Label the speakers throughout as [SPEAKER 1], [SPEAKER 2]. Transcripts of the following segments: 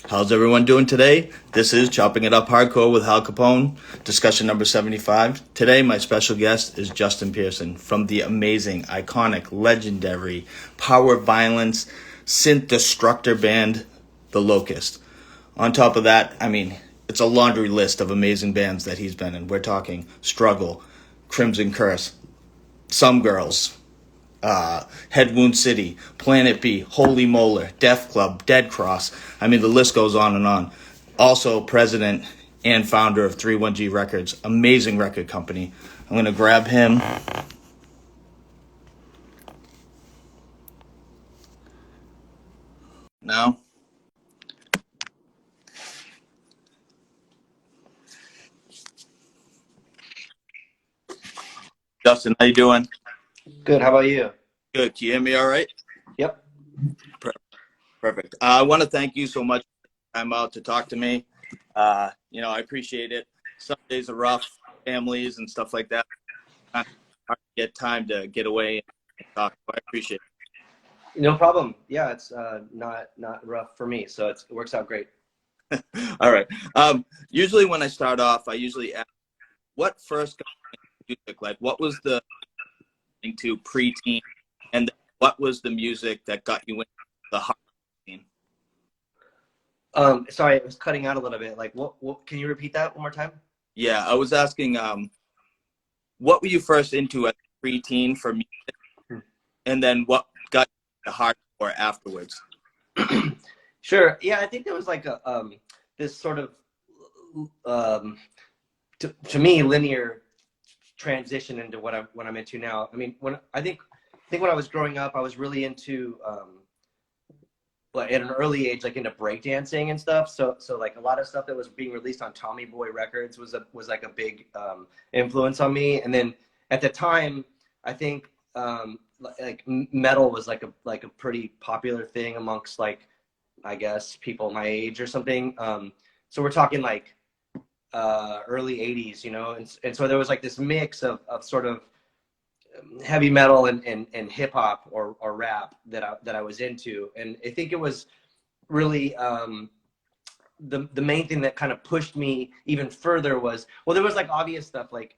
[SPEAKER 1] How's everyone doing today? This is Chopping It Up Hardcore with Hal Capone, discussion number 75. Today, my special guest is Justin Pearson from the amazing, iconic, legendary, power violence, synth destructor band, The Locust. On top of that, it's a laundry list of amazing bands that he's been in. We're talking Struggle, Crimson Curse, Some Girls, Head Wound City, Planet B, Holy Molar, Death Club, Dead Cross. The list goes on and on. Also, president and founder of 31G Records, amazing record company. I'm going to grab him. Now. Justin, how you doing?
[SPEAKER 2] Good. How about you?
[SPEAKER 1] Good. Can you hear me all right?
[SPEAKER 2] Yep.
[SPEAKER 1] Perfect. I want to thank you so much for the time out to talk to me. I appreciate it. Some days are rough, families and stuff like that. Hard to get time to get away and talk. So I appreciate it.
[SPEAKER 2] No problem. Yeah, it's not rough for me, so it works out great.
[SPEAKER 1] All right. Usually when I start off, I usually ask, what first got you into music? Like, what was the thing to preteen, and what was the music that got you into the hard scene?
[SPEAKER 2] Sorry, it was cutting out a little bit. Like, what? Can you repeat that one more time?
[SPEAKER 1] Yeah, I was asking, what were you first into as a preteen for music, and then what got you into hardcore afterwards?
[SPEAKER 2] Sure. Yeah, I think there was like a this sort of to me linear transition into what I'm into now. I think when I was growing up, I was really into at an early age, like into breakdancing and stuff. So like a lot of stuff that was being released on Tommy Boy Records was like a big influence on me. And then at the time, I think like metal was like a pretty popular thing amongst, like, I guess, people my age or something. So we're talking like early 80s, and so there was like this mix of sort of heavy metal and hip hop or rap that I was into. And I think it was really the main thing that kind of pushed me even further was, well, there was like obvious stuff like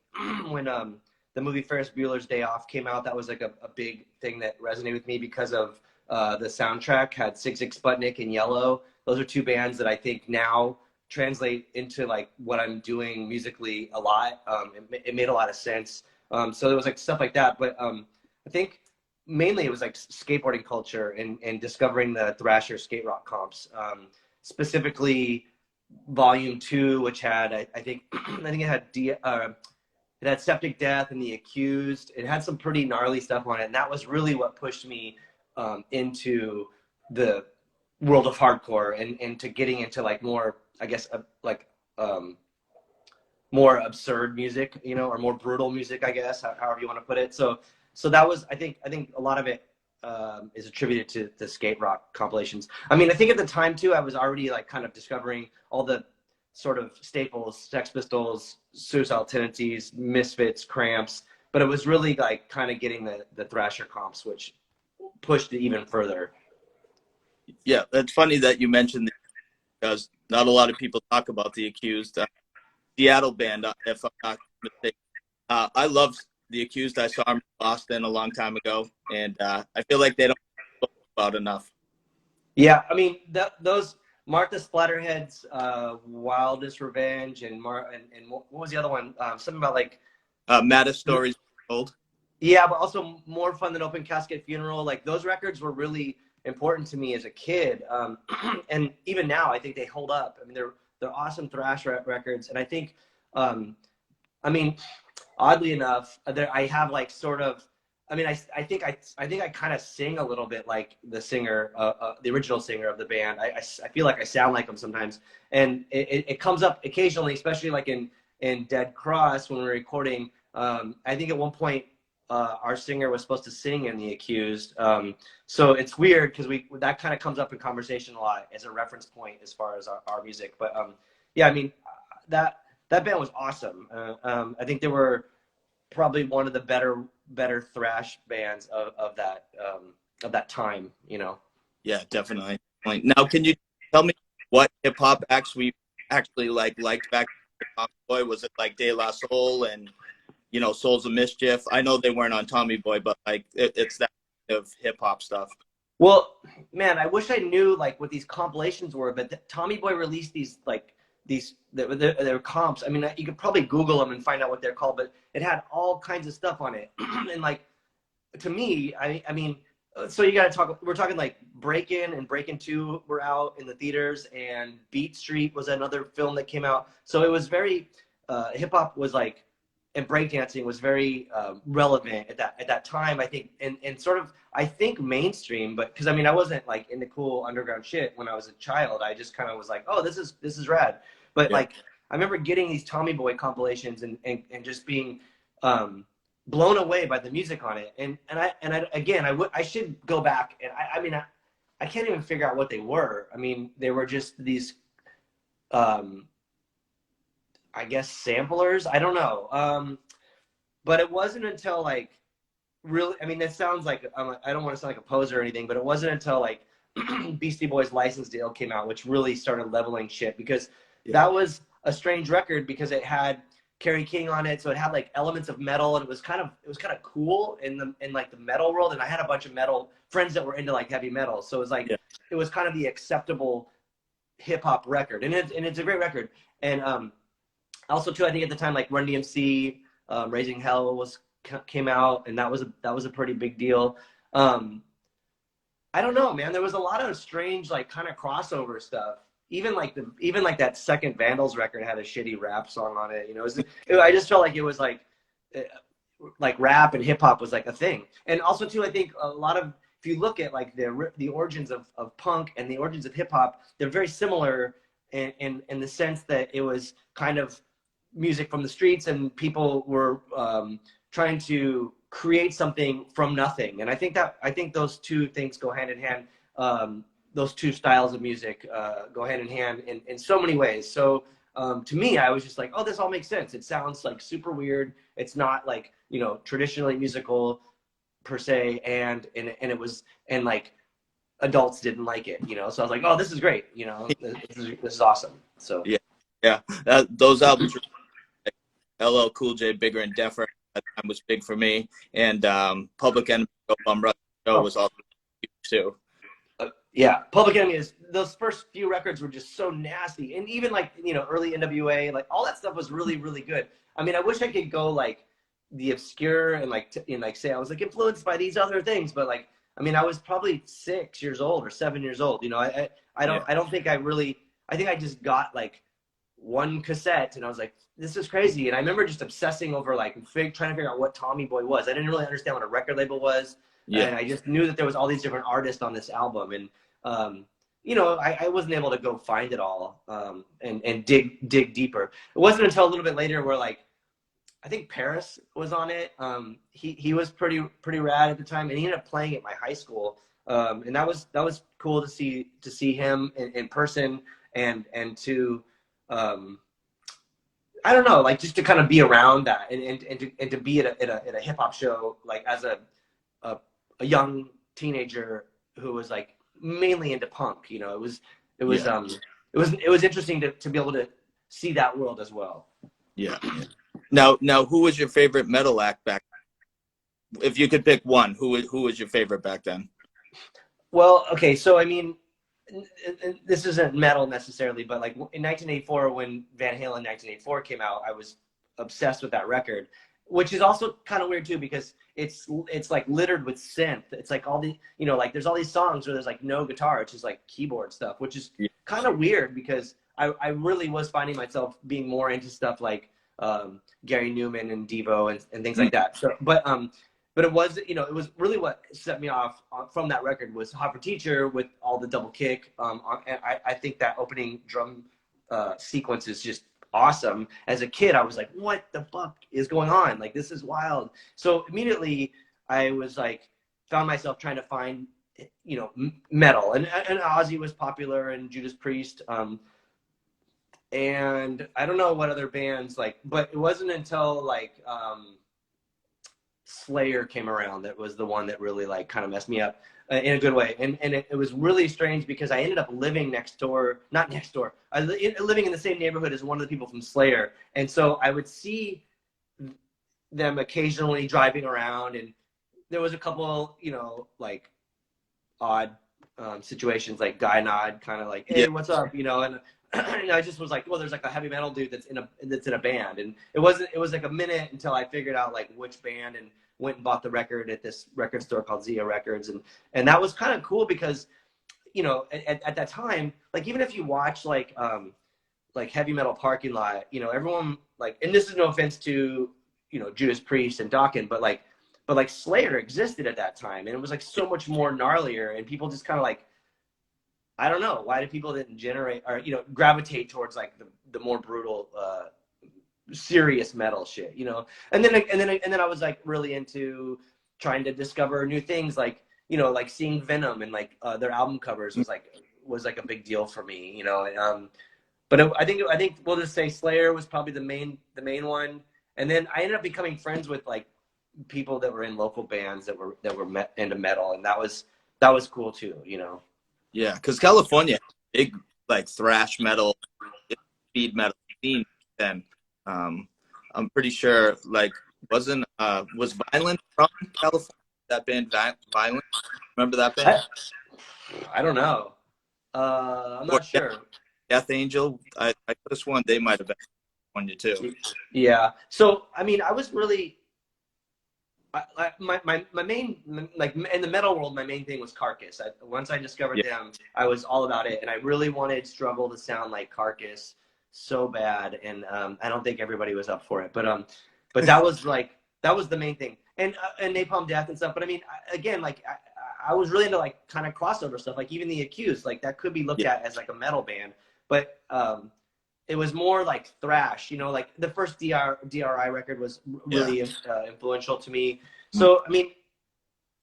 [SPEAKER 2] when the movie Ferris Bueller's Day Off came out. That was like a big thing that resonated with me because of the soundtrack had Sigue Sigue Sputnik and Yellow. Those are two bands that I think now translate into like what I'm doing musically a lot. It made a lot of sense. So there was like stuff like that, but I think mainly it was like skateboarding culture and discovering the Thrasher skate rock comps, specifically Volume 2, which had I think it had Septic Death and The Accused. It had some pretty gnarly stuff on it, and that was really what pushed me into the world of hardcore and to getting into like more, I guess, more absurd music, or more brutal music, I guess, however you want to put it. So that was, I think a lot of it is attributed to the skate rock compilations. I think at the time too, I was already like kind of discovering all the sort of staples: Sex Pistols, Suicidal Tendencies, Misfits, Cramps. But it was really like kind of getting the Thrasher comps, which pushed it even further.
[SPEAKER 1] Yeah, it's funny that you mentioned that, because not a lot of people talk about The Accused. Seattle band, if I'm not mistaken. I love The Accused. I saw them in Boston a long time ago, and I feel like they don't talk about enough.
[SPEAKER 2] Yeah, those Martha Splatterhead's Wildest Revenge and what was the other one? Something about like
[SPEAKER 1] Maddest Stories Told.
[SPEAKER 2] Yeah, but also More Fun Than Open Casket Funeral. Like, those records were really important to me as a kid, and even now I think they hold up. They're awesome thrash records, and I think, oddly enough, I have like sort of, I think I kind of sing a little bit like the singer, the original singer of the band. I feel like I sound like them sometimes, and it comes up occasionally, especially like in Dead Cross when we're recording. I think at one point our singer was supposed to sing in The Accused, so it's weird because that kind of comes up in conversation a lot as a reference point as far as our music. But yeah, that band was awesome. I think they were probably one of the better thrash bands of that time.
[SPEAKER 1] Yeah, definitely. Now, can you tell me what hip hop acts we actually liked back then. Tommy Boy, was it like De La Soul and Souls of Mischief? I know they weren't on Tommy Boy, but like it's that kind of hip hop stuff.
[SPEAKER 2] Well, man, I wish I knew like what these compilations were, but Tommy Boy released these like they're comps. I mean, you could probably Google them and find out what they're called, but it had all kinds of stuff on it. And like, to me, I mean, so you got to talk. We're talking like Break-In and Break-In 2 were out in the theaters, and Beat Street was another film that came out. So it was very hip hop was like, and breakdancing was very relevant at that time. I think, and sort of I think mainstream, but because I mean I wasn't like into cool underground shit when I was a child. I just kind of was like, oh, this is rad. But like I remember getting these Tommy Boy compilations and just being blown away by the music on it. And I again I should go back and I mean I can't even figure out what they were. I mean they were just these I guess samplers. I don't know. But it wasn't until like really, I mean, that sounds like I don't want to sound like a poser or anything, but it wasn't until like Beastie Boys' License Deal came out, which really started leveling shit, because that was a strange record because it had Kerry King on it, so it had like elements of metal, and it was kind of cool in like the metal world. And I had a bunch of metal friends that were into like heavy metal, so it was like it was kind of the acceptable hip hop record, and it's a great record. And also too, I think at the time like Run DMC, Raising Hell came out, and that was a pretty big deal. I don't know, man. There was a lot of strange like kind of crossover stuff. Even like that second Vandals record had a shitty rap song on it. I just felt like it was like rap and hip hop was like a thing. And also too, I think a lot of, if you look at like the origins of punk and the origins of hip hop, they're very similar in the sense that it was kind of music from the streets, and people were trying to create something from nothing. And I think those two things go hand in hand. Those two styles of music go hand in hand in so many ways. So to me, I was just like, oh, this all makes sense. It sounds like super weird. It's not like, traditionally musical per se. And it was, and like adults didn't like it, so I was like, oh, this is great. This is awesome. So
[SPEAKER 1] yeah, those albums were LL Cool J, Bigger and Deffer at that time was big for me, and Public Enemy Show was also huge too.
[SPEAKER 2] Yeah, Public Enemy those first few records were just so nasty, and even like early NWA, like all that stuff was really really good. I mean, I wish I could go like the obscure and like say I was like influenced by these other things, but like I mean I was probably 6 years old or 7 years old. I don't think I think I just got like one cassette and I was like, this is crazy. And I remember just obsessing over like trying to figure out what Tommy Boy was. I didn't really understand what a record label was. And I just knew that there was all these different artists on this album. And, I wasn't able to go find it all and dig deeper. It wasn't until a little bit later where like, I think Paris was on it. He was pretty rad at the time, and he ended up playing at my high school. And that was cool to see him in person and to, I don't know, like just to kind of be around that and to be at a hip hop show, like as a young teenager who was like mainly into punk. It was interesting to be able to see that world as well.
[SPEAKER 1] Yeah. Now, who was your favorite metal act back? If you could pick one, who was your favorite back then?
[SPEAKER 2] Well, okay, so I mean, this isn't metal necessarily, but like in 1984, when Van Halen 1984 came out, I was obsessed with that record, which is also kind of weird too, because it's like littered with synth. It's like all the, like there's all these songs where there's like no guitar, it's just like keyboard stuff, which is kind of weird because I really was finding myself being more into stuff like Gary Newman and Devo and things like that. So, but it was, it was really what set me off from that record was Hot for Teacher with all the double kick. And I think that opening drum sequence is just awesome. As a kid, I was like, what the fuck is going on? Like, this is wild. So immediately I was like, found myself trying to find, metal. And Ozzy was popular and Judas Priest. And I don't know what other bands but it wasn't until Slayer came around that was the one that really like kind of messed me up. in a good way. And it was really strange because I ended up living next door, not next door, living in the same neighborhood as one of the people from Slayer. And so I would see them occasionally driving around, and there was a couple, you know, like odd situations, like guy nod, kind of like, hey,
[SPEAKER 1] Yeah.
[SPEAKER 2] what's up, you know, and and I just was like, well, there's like a heavy metal dude that's in a band, and it was like a minute until I figured out like which band, and went and bought the record at this record store called Zia Records, and that was kind of cool because, you know, at that time, like even if you watch like heavy metal parking lot, you know, everyone like, and this is no offense to, you know, Judas Priest and Dokken, but like Slayer existed at that time, and it was like so much more gnarlier, and people just kind of like, I don't know, why do people didn't generate or, you know, gravitate towards like the more brutal, serious metal shit, you know? And then I was like really into trying to discover new things, like, you know, like seeing Venom and like their album covers was like a big deal for me, you know? But I think we'll just say Slayer was probably the main one. And then I ended up becoming friends with like people that were in local bands that were into metal, and that was cool too, you know?
[SPEAKER 1] Yeah, because California, big like thrash metal, speed metal scene. Then I'm pretty sure like was Violent from California? That band Violent, remember that band?
[SPEAKER 2] I don't know. I'm
[SPEAKER 1] Or
[SPEAKER 2] not sure.
[SPEAKER 1] Death Angel. I could have sworn they might have been on you too.
[SPEAKER 2] Yeah. So I mean, I was really my main, like in the metal world, my main thing was Carcass. Once I discovered them, I was all about it, and I really wanted Struggle to sound like Carcass so bad, and I don't think everybody was up for it, but that was the main thing, and Napalm Death and stuff. But I mean, again, like I was really into like kind of crossover stuff, like even The Accused, like that could be looked at as like a metal band, but it was more like thrash, you know, like the first DRI record was really influential to me. So, I mean,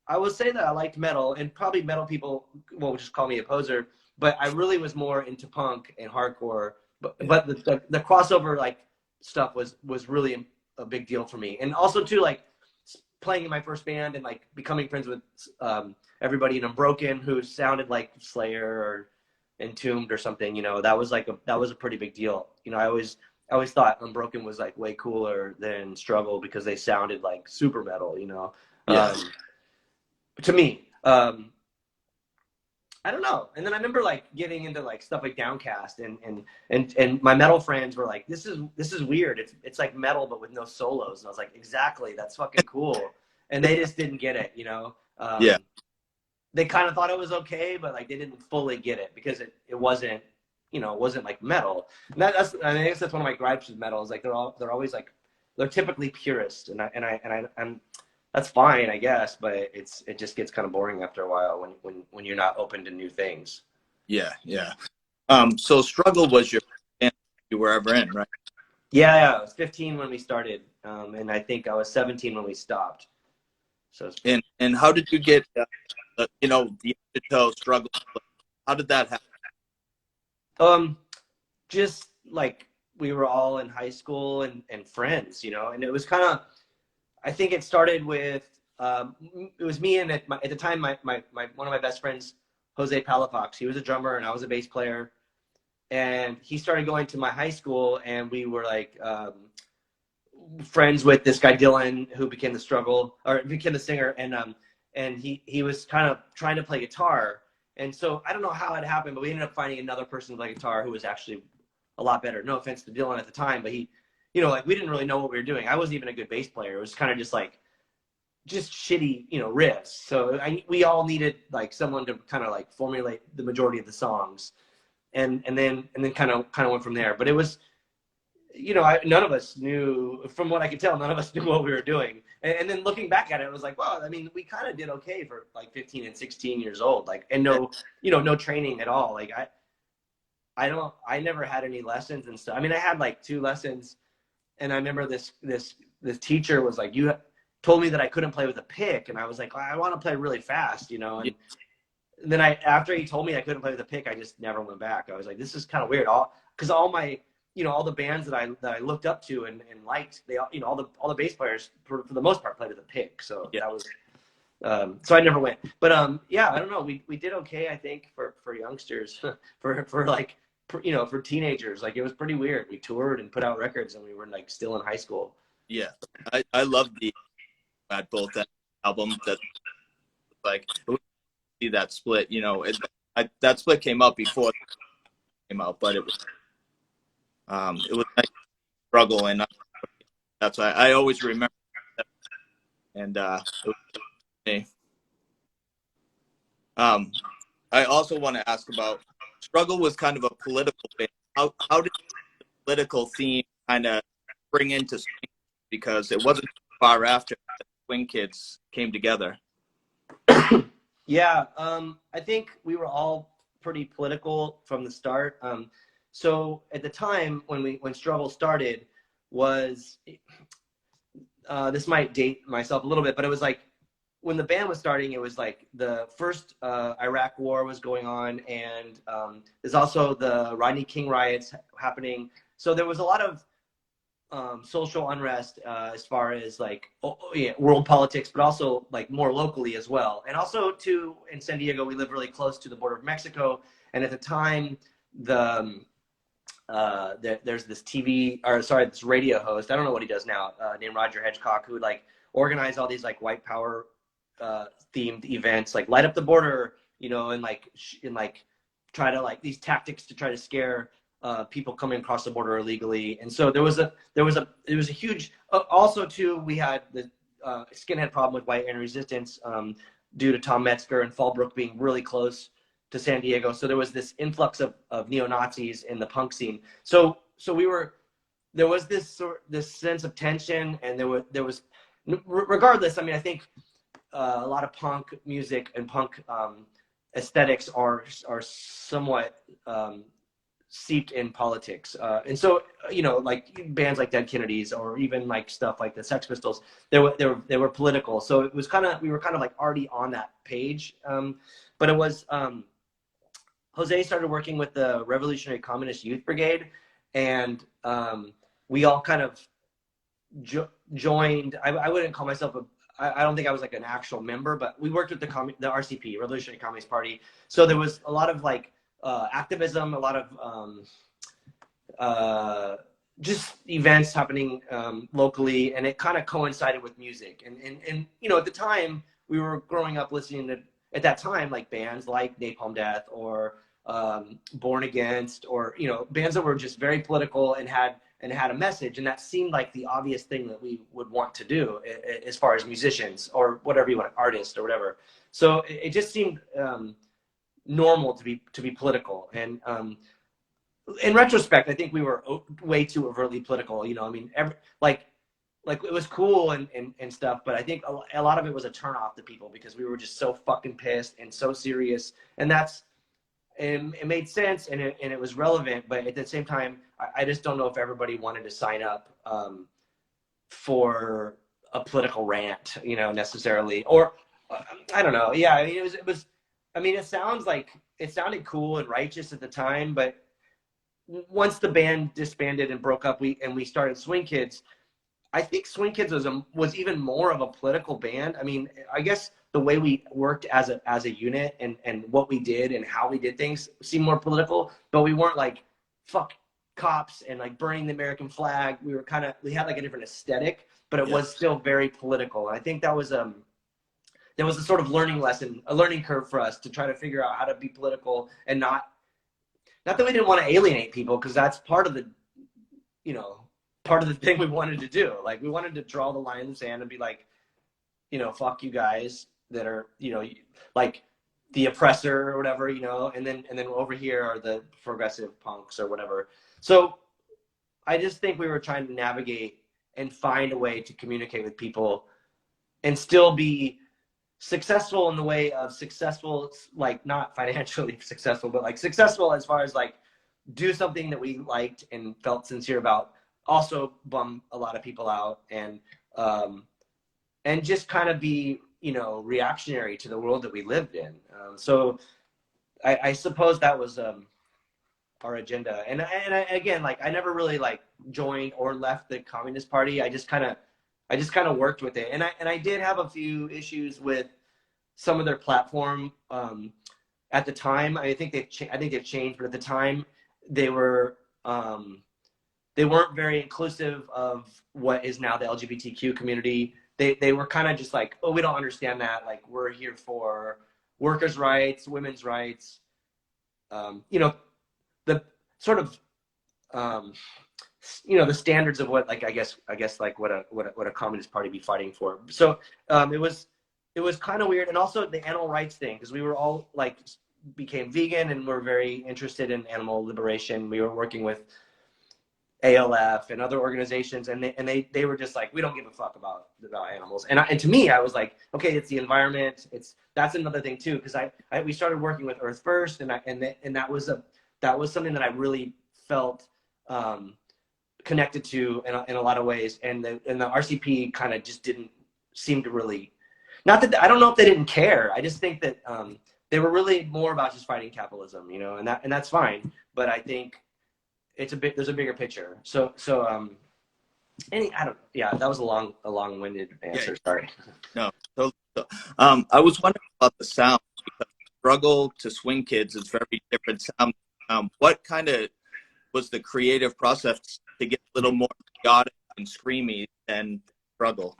[SPEAKER 2] I would say that I liked metal, and probably metal people will just call me a poser, but I really was more into punk and hardcore. But the crossover like stuff was really a big deal for me. And also too, like playing in my first band and like becoming friends with everybody in Unbroken who sounded like Slayer or Entombed or something, you know, that was a pretty big deal. You know, I always thought Unbroken was like way cooler than Struggle because they sounded like super metal, you know. To me, I don't know. And then I remember like getting into like stuff like Downcast, and my metal friends were like, this is weird. It's like metal but with no solos. And I was like, exactly, that's fucking cool. And they just didn't get it, you know. They kind of thought it was okay, but like they didn't fully get it because it wasn't, you know, it wasn't like metal. And I guess that's one of my gripes with metal is like they're always like, they're typically purist, and I'm that's fine, I guess, but it just gets kind of boring after a while when you're not open to new things.
[SPEAKER 1] Yeah. So Struggle was your band you were ever in, right?
[SPEAKER 2] Yeah, I was 15 when we started, and I think I was 17 when we stopped. So
[SPEAKER 1] and how did you get you know, the Undertow Struggle? How did that happen?
[SPEAKER 2] Just like we were all in high school and friends, you know, and it was kind of, I think it started with it was me and at the time my one of my best friends, Jose Palafox. He was a drummer and I was a bass player, and he started going to my high school, and we were like friends with this guy Dylan, who became the singer, and he was kind of trying to play guitar. And so I don't know how it happened, but we ended up finding another person to play guitar who was actually a lot better. No offense to Dylan at the time, but he, you know, like we didn't really know what we were doing. I wasn't even a good bass player. It was kind of just like, just shitty, you know, riffs. So we all needed like someone to kind of like formulate the majority of the songs, and then kind of went from there. But it was, you know, none of us knew, from what I could tell, none of us knew what we were doing. And then looking back at it, it was like, well, I mean, we kind of did okay for like 15 and 16 years old, like, and no, you know, no training at all. Like I never had any lessons and stuff. I mean, I had like 2 lessons, and I remember this teacher was like, you told me that I couldn't play with a pick, and I was like, I want to play really fast, you know. And then after he told me I couldn't play with a pick, I just never went back. I was like, this is kind of weird. Because all my, you know, all the bands that I looked up to and liked, they all, you know, all the bass players for the most part played with a pick. So So I never went. But yeah, I don't know. We did okay, I think, for youngsters, for like, for teenagers. Like, it was pretty weird. We toured and put out records, and we were like still in high school.
[SPEAKER 1] Yeah, I love the at both that album. That like see that split. That split came out before it came out, but it was a struggle, and that's why I always remember that. And it was me. Um, I also want to ask about struggle was kind of a political thing. How did the political theme kind of bring into swing? Because it wasn't far after the Swing Kids came together.
[SPEAKER 2] Yeah, I think we were all pretty political from the start. So at the time when Struggle started, was this might date myself a little bit, but it was like when the band was starting, it was like the first Iraq war was going on, and there's also the Rodney King riots happening. So there was a lot of social unrest as far as like yeah, world politics, but also like more locally as well. And also too, in San Diego, we live really close to the border of Mexico, and at the time, there's this this radio host. I don't know what he does now, named Roger Hedgecock, who would like organize all these like white power themed events, like light up the border, and like try to like these tactics to try to scare people coming across the border illegally. And so there was a huge. Also, too, we had the skinhead problem with white anti-resistance due to Tom Metzger and Fallbrook being really close to San Diego. So there was this influx of neo-Nazis in the punk scene. So there was this sense of tension, and there was regardless. I mean, I think a lot of punk music and punk aesthetics are somewhat seeped in politics, and so like bands like Dead Kennedys, or even like stuff like the Sex Pistols, they were political. So it was we were kind of like already on that page, but it was Jose started working with the Revolutionary Communist Youth Brigade, and we all kind of joined. I wouldn't call myself I don't think I was like an actual member, but we worked with the RCP, Revolutionary Communist Party. So there was a lot of like activism, a lot of just events happening locally, and it kind of coincided with music. And at the time we were growing up listening to, at that time, like bands like Napalm Death or Born Against, or bands that were just very political and had a message, and that seemed like the obvious thing that we would want to do as far as musicians, or whatever you want, artists or whatever. So it just seemed normal to be political. And in retrospect, I think we were way too overtly political. I mean, like it was cool and stuff, but I think a lot of it was a turnoff to people because we were just so fucking pissed and so serious, and it made sense, and it was relevant, but at the same time, I just don't know if everybody wanted to sign up for a political rant, necessarily, or I don't know. Yeah, I mean, it was. I mean, it sounded cool and righteous at the time, but once the band disbanded and broke up, we started Swing Kids. I think Swing Kids was even more of a political band. I mean, I guess the way we worked as a unit and what we did and how we did things seemed more political, but we weren't like fuck cops and like burning the American flag. We had like a different aesthetic, but it was still very political. And I think that was there was a sort of a learning curve for us to try to figure out how to be political, and not that we didn't want to alienate people, because that's part of the thing we wanted to do. Like, we wanted to draw the line in the sand and be like, fuck you guys that are, like the oppressor or whatever, and then over here are the progressive punks or whatever. So I just think we were trying to navigate and find a way to communicate with people and still be successful in the way of successful, like not financially successful, but like successful as far as like do something that we liked and felt sincere about, also bum a lot of people out, and just kind of be reactionary to the world that we lived in. So I suppose that was our agenda. And I, again, like, I never really like joined or left the Communist Party. I just kind of worked with it. And I did have a few issues with some of their platform at the time. I think they've changed, but at the time they were they weren't very inclusive of what is now the LGBTQ community. They were kind of just like, oh, we don't understand that. Like, we're here for workers' rights, women's rights, you know, the sort of you know, the standards of what, like, I guess like what a communist party be fighting for. So it was kind of weird. And also the animal rights thing, because we were all like became vegan and we're very interested in animal liberation. We were working with ALF and other organizations, and they were just like, we don't give a fuck about animals. And to me, I was like, okay, it's the environment. That's another thing too, because we started working with Earth First, and that was something that I really felt connected to in a lot of ways, and the RCP kind of just didn't seem to really, not that, I don't know if they didn't care. I just think that they were really more about just fighting capitalism, you know, and that's fine. But I think there's a bigger picture. So I don't, yeah, that was a long-winded answer. Yeah. Sorry.
[SPEAKER 1] No. So, I was wondering about the sound, because Struggle to Swing Kids is very different sound. What kind of was the creative process to get a little more chaotic and screamy than Struggle?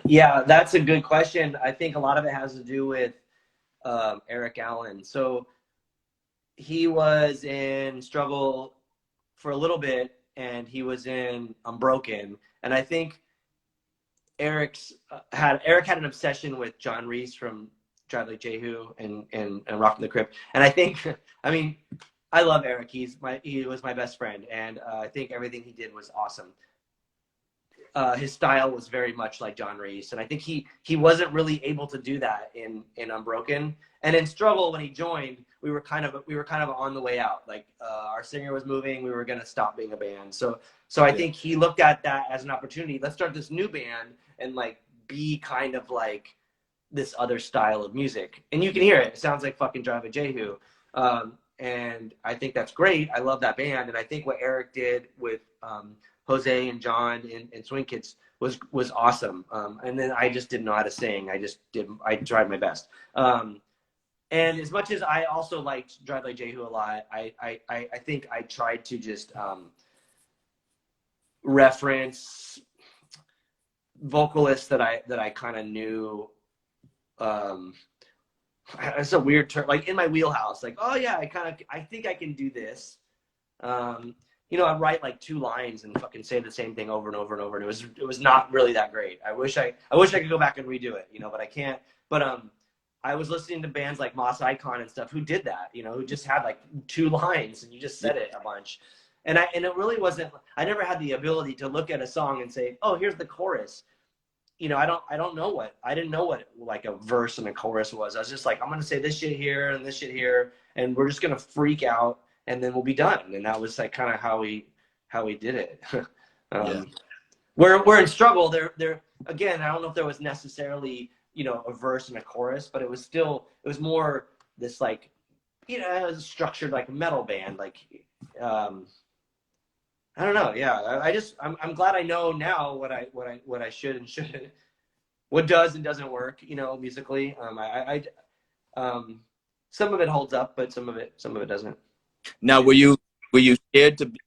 [SPEAKER 2] Yeah, that's a good question. I think a lot of it has to do with Eric Allen. So he was in Struggle for a little bit, and he was in Unbroken. And I think Eric had an obsession with John Reese from Drive Like Jehu and Rock from the Crypt. And I think, I mean, I love Eric. He was my best friend, and I think everything he did was awesome. His style was very much like John Reese, and I think he wasn't really able to do that in Unbroken. And in Struggle, when he joined, we were kind of on the way out. Like our singer was moving, we were gonna stop being a band. So I think he looked at that as an opportunity. Let's start this new band and like be kind of like this other style of music. And you can hear it. It sounds like fucking Drive Like Jehu. And I think that's great. I love that band. And I think what Eric did with Jose and John and Swing Kids was awesome. And then I just didn't know how to sing. I tried my best. And as much as I also liked Drive Like Jehu a lot, I think I tried to just reference vocalists that I kind of knew. It's a weird term, like in my wheelhouse. Like, oh yeah, I think I can do this. You know, I'd write like 2 lines and fucking say the same thing over and over and over, and it was not really that great. I wish I could go back and redo it, you know, but I can't. But I was listening to bands like Moss Icon and stuff who did that, you know, who just had like 2 lines and you just said it a bunch. And it really wasn't, I never had the ability to look at a song and say, oh, here's the chorus. You know, I didn't know what like a verse and a chorus was. I was just like, I'm going to say this shit here and this shit here, and we're just going to freak out, and then we'll be done. And that was like kind of how we did it.
[SPEAKER 1] Yeah.
[SPEAKER 2] We're in Struggle. There again, I don't know if there was necessarily, you know, a verse and a chorus, but it was more this like, you know, it was structured like a metal band. Like, I don't know. Yeah, I'm glad I know now what I should and shouldn't, what does and doesn't work, you know, musically. Some of it holds up, but some of it doesn't.
[SPEAKER 1] Now, were you scared to be,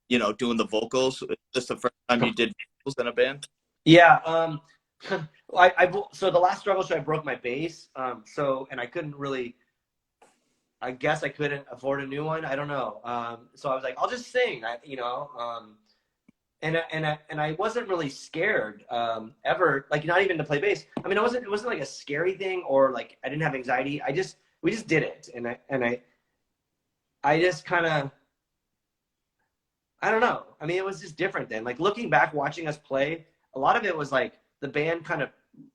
[SPEAKER 1] you know, doing the vocals? Was this the first time you did vocals in a band?
[SPEAKER 2] Yeah. So the last Struggle show, I broke my bass. And I couldn't really, I guess I couldn't afford a new one. I don't know. So I was like, I'll just sing, you know. And I wasn't really scared ever, like not even to play bass. I mean, it wasn't like a scary thing, or like I didn't have anxiety. We just did it, and I just kind of, I don't know. I mean, it was just different then. Like looking back, watching us play, a lot of it was like the band kind of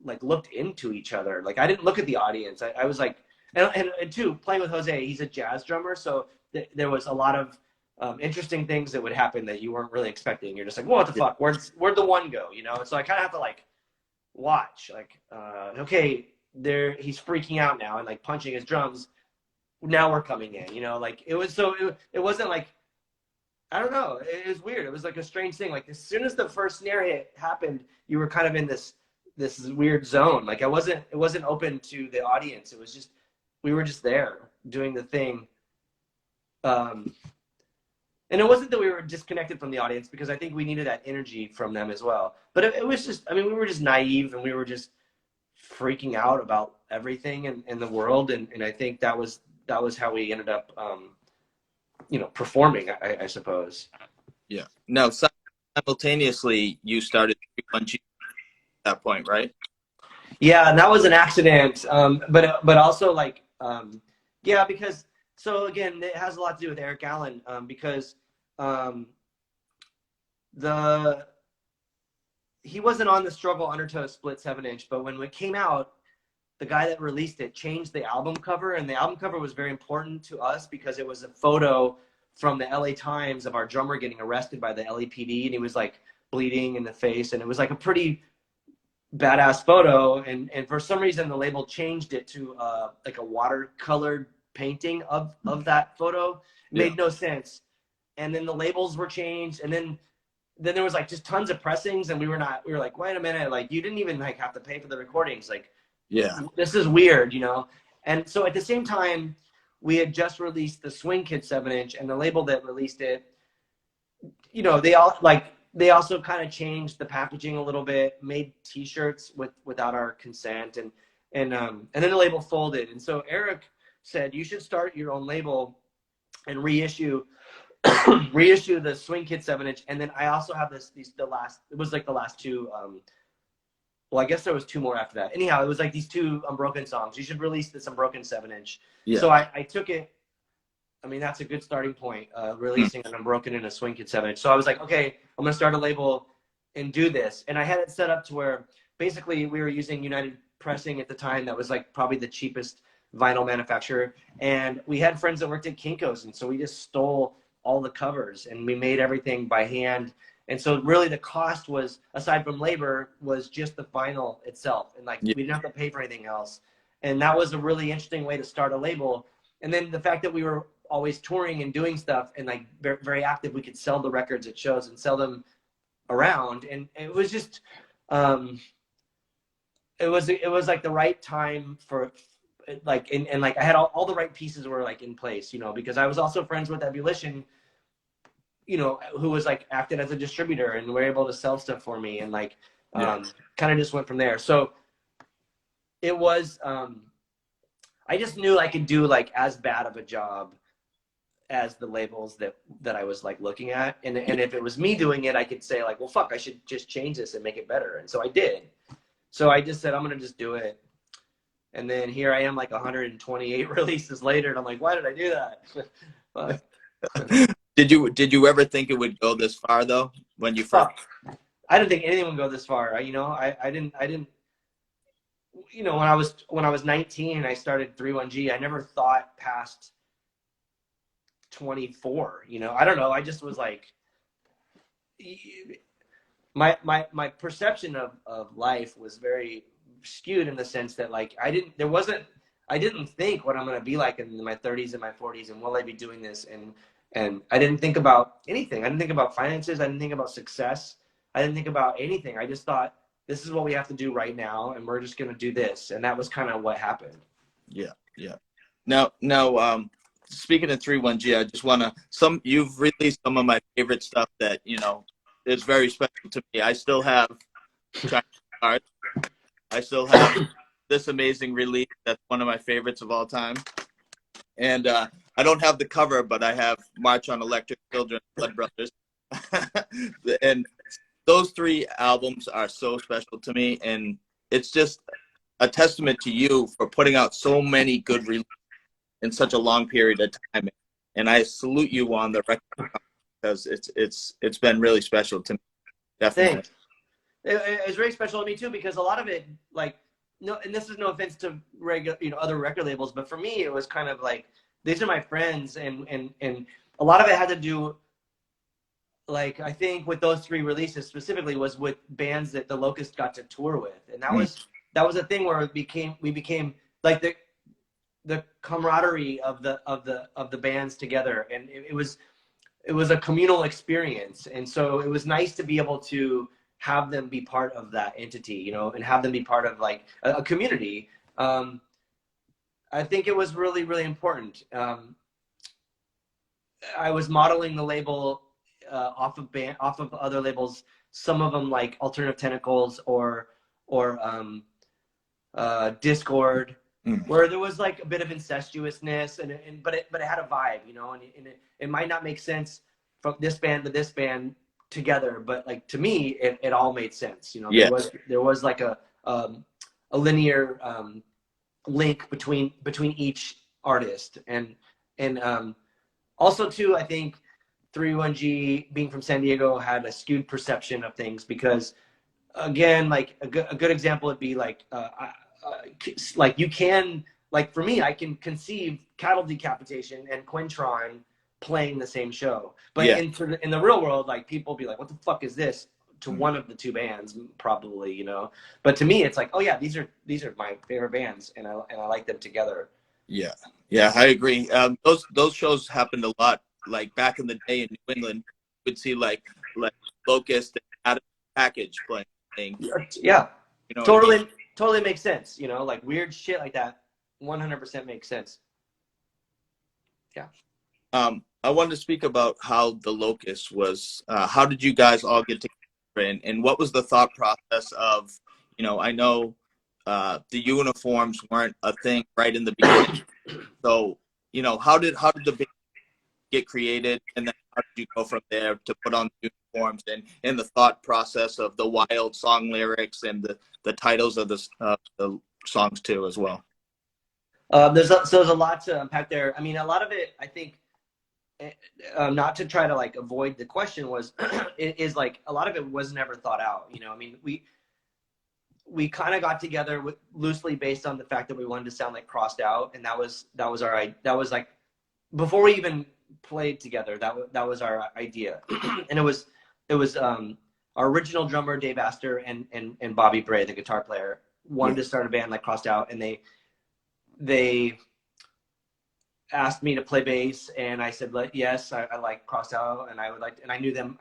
[SPEAKER 2] like looked into each other. Like I didn't look at the audience. I was like, and too, playing with Jose, he's a jazz drummer, so there was a lot of interesting things that would happen that you weren't really expecting. You're just like, what the fuck? Where'd the one go? You know? And so I kind of have to like watch, like, okay, he's freaking out now and like punching his drums. Now we're coming in, you know, like it wasn't like, I don't know. It was weird. It was like a strange thing. Like as soon as the first snare hit happened, you were kind of in this this weird zone. Like it wasn't open to the audience. It was just, we were just there doing the thing. And it wasn't that we were disconnected from the audience, because I think we needed that energy from them as well. But it was just, I mean, we were just naive, and we were just freaking out about everything in the world. And I think that was how we ended up, performing, I suppose.
[SPEAKER 1] Yeah. Now, simultaneously, you started 3-1G at that point, right?
[SPEAKER 2] Yeah, and that was an accident. But also like, yeah, because, so again, it has a lot to do with Eric Allen, because he wasn't on the Struggle Undertow split 7-inch, but when it came out, the guy that released it changed the album cover, and the album cover was very important to us because it was a photo from the LA Times of our drummer getting arrested by the LAPD, and he was like bleeding in the face, and it was like a pretty badass photo, and for some reason the label changed it to like a watercolored painting of that photo. It made no sense. And then the labels were changed, and then there was like just tons of pressings, and we were like, wait a minute, like you didn't even like have to pay for the recordings, like this is weird, And so at the same time, we had just released the Swing Kid 7-inch, and the label that released it, they also kind of changed the packaging a little bit, made T-shirts without our consent, and then the label folded. And so Eric said, you should start your own label and reissue the Swing Kid 7-inch. And then I also have it was like the last two, well, I guess there was two more after that. Anyhow, it was like these two Unbroken songs. You should release this Unbroken 7-inch. Yeah. So I took it. I mean, that's a good starting point, releasing an Unbroken and a Swing Kid 7-inch. So I was like, okay, I'm going to start a label and do this. And I had it set up to where basically we were using United Pressing at the time. That was like probably the cheapest vinyl manufacturer. And we had friends that worked at Kinko's. And so we just stole all the covers and we made everything by hand. And so really the cost was, aside from labor, was just the vinyl itself. And like, we didn't have to pay for anything else. And that was a really interesting way to start a label. And then the fact that we were always touring and doing stuff and like very, very active, we could sell the records at shows and sell them around. And it was just, it was like the right time for like, and like I had all the right pieces were like in place, because I was also friends with Ebullition, who was like acted as a distributor and were able to sell stuff for me, and like kind of just went from there. So it was I just knew I could do like as bad of a job as the labels that I was like looking at, and if it was me doing it, I could say like, well, fuck, I should just change this and make it better. And so I did. So I just said, I'm gonna just do it. And then here I am like 128 releases later, and I'm like, why did I do that?
[SPEAKER 1] Did you ever think it would go this far though? When you first,
[SPEAKER 2] I didn't think anything would go this far. I didn't. When I was 19 and I started 3-1G, I never thought past 24. I don't know. I just was like, my perception of life was very skewed in the sense that like I didn't think what I'm gonna be like in my 30s and my 40s, and will I be doing this, and I didn't think about anything. I didn't think about finances. I didn't think about success. I didn't think about anything. I just thought, this is what we have to do right now, and we're just gonna do this. And that was kind of what happened. Yeah.
[SPEAKER 1] Now, speaking of 3-1G, I just wanna you've released some of my favorite stuff that is very special to me. I still have Chinese cards. I still have this amazing release that's one of my favorites of all time. And I don't have the cover, but I have March on Electric Children, Blood Brothers. And those three albums are so special to me. And it's just a testament to you for putting out so many good releases in such a long period of time. And I salute you on the record, because it's been really special to me. Definitely.
[SPEAKER 2] Thanks. It's very special to me too, because a lot of it, like, and this is no offense to other record labels, but for me, it was kind of like, these are my friends, and a lot of it had to do, like, I think with those three releases specifically was with bands that the Locust got to tour with, and that was a thing where we became like the camaraderie of the bands together, and it was a communal experience, and so it was nice to be able to have them be part of that entity, you know, and have them be part of like a community. I think it was really, really important. I was modeling the label off of other labels. Some of them like Alternative Tentacles or Discord, where there was like a bit of incestuousness, but it had a vibe, you know, and it might not make sense from this band to this band together, but like to me, it all made sense. You know,
[SPEAKER 1] Yeah.
[SPEAKER 2] there was like a linear link between each artist, and also too, I think 3-1G being from San Diego had a skewed perception of things because, again, like a good example would be like like you can, like for me, I can conceive Cattle Decapitation and Quintron playing the same show, but
[SPEAKER 1] Yeah.
[SPEAKER 2] in the real world, like people be like, what the fuck is this, to one of the two bands probably, you know, but to me it's like, oh yeah, these are my favorite bands, and I like them together.
[SPEAKER 1] Yeah, I agree. Those shows happened a lot. Like back in the day in New England, you would see like Locust and Adam Package playing.
[SPEAKER 2] Yeah,
[SPEAKER 1] You know what I mean?
[SPEAKER 2] totally makes sense. You know, like weird shit like that, 100% makes sense. Yeah.
[SPEAKER 1] I wanted to speak about how the Locust was. How did you guys all get together, and what was the thought process of? You know, I know the uniforms weren't a thing right in the beginning. So, you know, how did the band get created, and then how did you go from there to put on the uniforms, and the thought process of the wild song lyrics and the titles of the songs too as well?
[SPEAKER 2] There's a lot to unpack there. I mean, a lot of it, I think, not to try to like avoid the question, was it is like a lot of it was never thought out. You know, I mean, we kind of got together loosely based on the fact that we wanted to sound like Crossed Out, and that was like before we even played together. That was our idea, and it was our original drummer Dave Astor and Bobby Bray, the guitar player, wanted to start a band like Crossed Out, and they asked me to play bass, and I said yes, I like Crossed Out, and I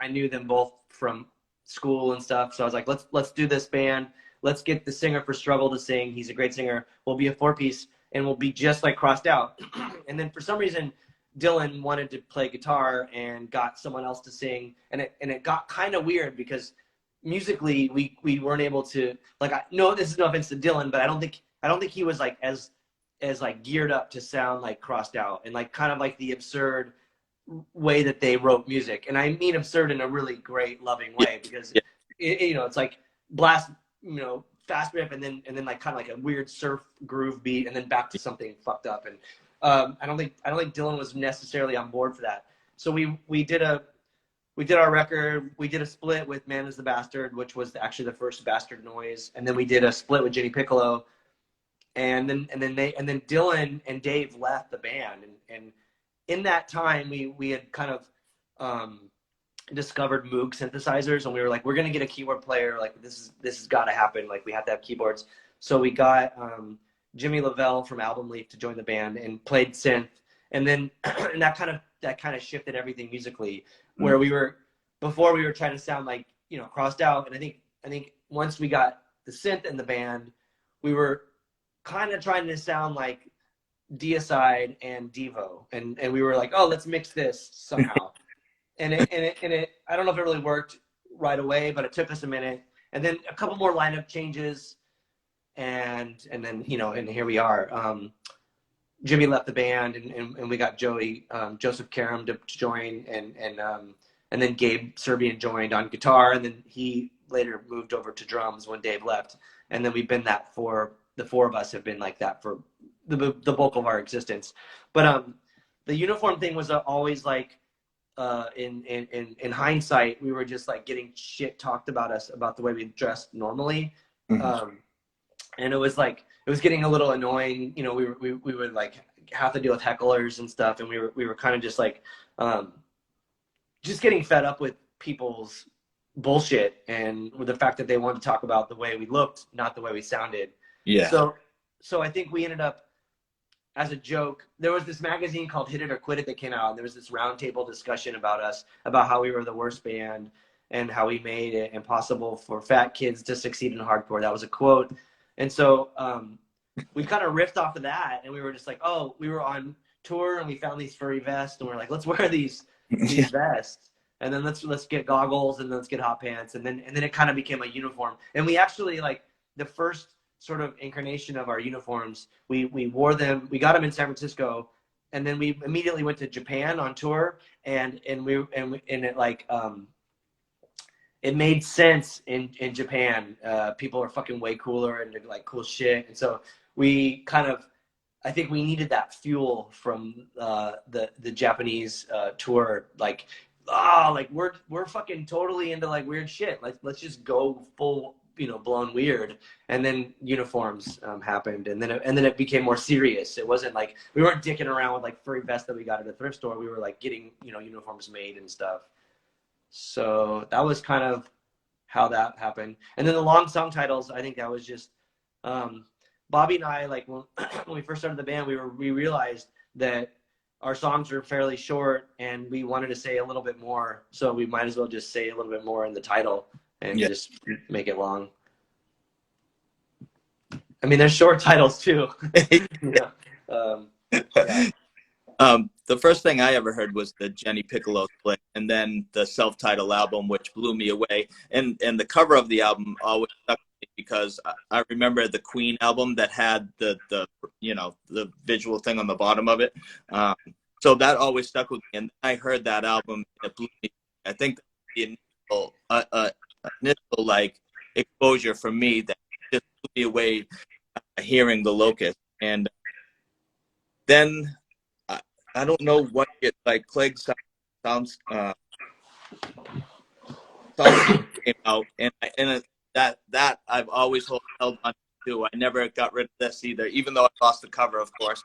[SPEAKER 2] knew them both from school and stuff, so I was like, let's do this band. Let's get the singer for Struggle to sing. He's a great singer. We'll be a 4-piece, and we'll be just like Crossed Out. And then for some reason, Dylan wanted to play guitar and got someone else to sing, and it got kind of weird because musically we weren't able to, like, no, this is no offense to Dylan, but I don't think he was like as like geared up to sound like Crossed Out, and like kind of like the absurd way that they wrote music. And I mean absurd in a really great, loving way, because you know, it's like blast, you know, fast riff, and then like kind of like a weird surf groove beat, and then back to something fucked up. And I don't think Dylan was necessarily on board for that. So we did our record. We did a split with Man is the Bastard, which was actually the first Bastard Noise, and then we did a split with Jenny Piccolo, and then Dylan and Dave left the band, and in that time we had kind of discovered Moog synthesizers, and we were like, we're gonna get a keyboard player, like this has got to happen, like we have to have keyboards. So we got Jimmy Lavelle from Album Leaf to join the band and played synth, and then and that kind of shifted everything musically, where before we were trying to sound like, you know, Crossed Out, and I think once we got the synth in the band, we were kind of trying to sound like Deicide and Devo, and we were like, oh, let's mix this somehow. And it I don't know if it really worked right away, but it took us a minute, and then a couple more lineup changes, and then, you know, and here we are. Jimmy left the band, and we got Joseph Karam to join, and then Gabe Serbian joined on guitar, and then he later moved over to drums when Dave left, and then we've been that for the four of us have been like that for the bulk of our existence. But the uniform thing was always like, in hindsight, we were just like getting shit talked about us about the way we dressed normally. And it was getting a little annoying. You know, we would like have to deal with hecklers and stuff, and we were kind of just like just getting fed up with people's bullshit, and with the fact that they wanted to talk about the way we looked, not the way we sounded.
[SPEAKER 1] Yeah.
[SPEAKER 2] So I think we ended up, as a joke, there was this magazine called Hit It or Quit It that came out, and there was this roundtable discussion about us, about how we were the worst band. and how he made it impossible for fat kids to succeed in hardcore. That was a quote. And so we kind of riffed off of that, and we were just like, oh, we were on tour and we found these furry vests, and we're like, let's wear these vests, and then let's get goggles, and then let's get hot pants, and then it kind of became a uniform. And we actually, like, the first sort of incarnation of our uniforms, we wore them, we got them in San Francisco, and then we immediately went to Japan on tour, and it like it made sense in Japan. People are fucking way cooler and like cool shit, and so we kind of, I think we needed that fuel from the Japanese tour. Like, like we're fucking totally into like weird shit. Let's just go full, blown weird. And then uniforms happened, and then it became more serious. It wasn't like we weren't dicking around with like furry vests that we got at a thrift store. We were like getting uniforms made and stuff. So that was kind of how that happened. And then the long song titles, I think that was just Bobby and I, like when we first started the band, we realized that our songs were fairly short and we wanted to say a little bit more. So we might as well just say a little bit more in the title and just make it long. I mean, there's short titles too.
[SPEAKER 1] The first thing I ever heard was the Jenny Piccolo split, and then the self-titled album, which blew me away. And the cover of the album always stuck with me because I remember the Queen album that had the visual thing on the bottom of it. So that always stuck with me. And I heard that album, it blew me. I think the initial like exposure for me that just blew me away hearing the Locust. And then I don't know what it like. Clegg sounds came out, and that I've always held on to. I never got rid of this either, even though I lost the cover, of course.